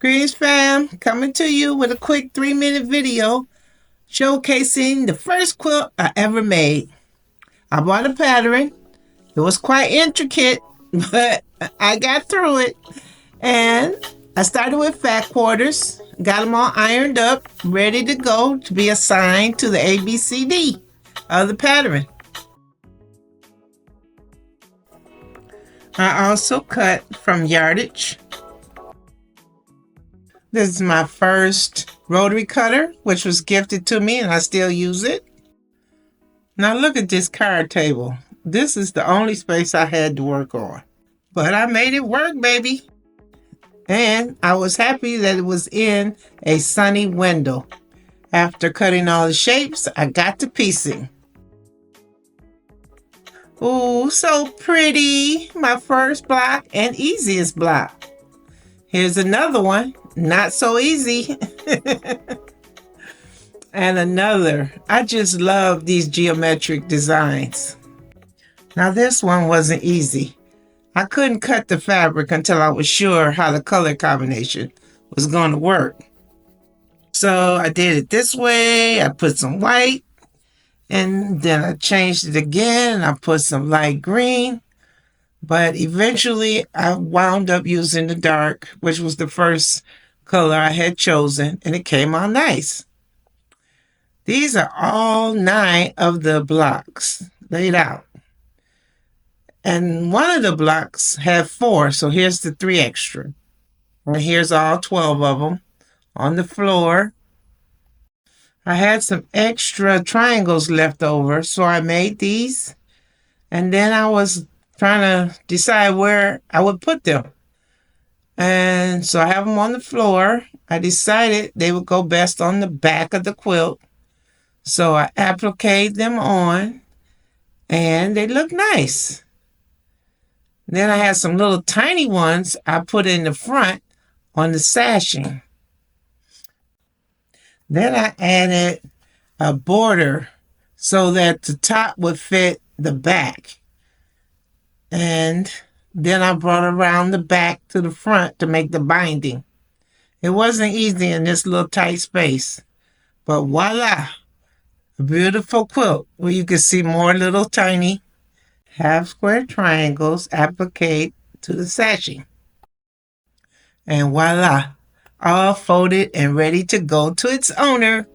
Greetings fam, coming to you with a quick 3-minute video showcasing the first quilt I ever made. I bought a pattern. It was quite intricate, but I got through it. And I started with fat quarters, got them all ironed up, ready to go to be assigned to the ABCD of the pattern. I also cut from yardage. This is my first rotary cutter, which was gifted to me, and I still use it. Now look at this card table. This is the only space I had to work on. But I made it work, baby. And I was happy that it was in a sunny window. After cutting all the shapes, I got to piecing. Ooh, so pretty. My first block and easiest block. Here's another one. Not so easy. And another. I just love these geometric designs. Now this one wasn't easy. I couldn't cut the fabric until I was sure how the color combination was going to work. So I did it this way. I put some white, and then I changed it again. I put some light green. But eventually I wound up using the dark, which was the first color I had chosen, and it came out nice. These are all 9 of the blocks laid out. And one of the blocks had 4, so here's the 3 extra. And here's all 12 of them on the floor. I had some extra triangles left over, so I made these. And then I was trying to decide where I would put them. And so I have them on the floor. I decided they would go best on the back of the quilt. So I appliqued them on, and they look nice. Then I had some little tiny ones I put in the front on the sashing. Then I added a border so that the top would fit the back. And then I brought around the back to the front to make the binding. It wasn't easy in this little tight space. But voila, a beautiful quilt where you can see more little tiny half square triangles appliqued to the sashing. And voila, all folded and ready to go to its owner.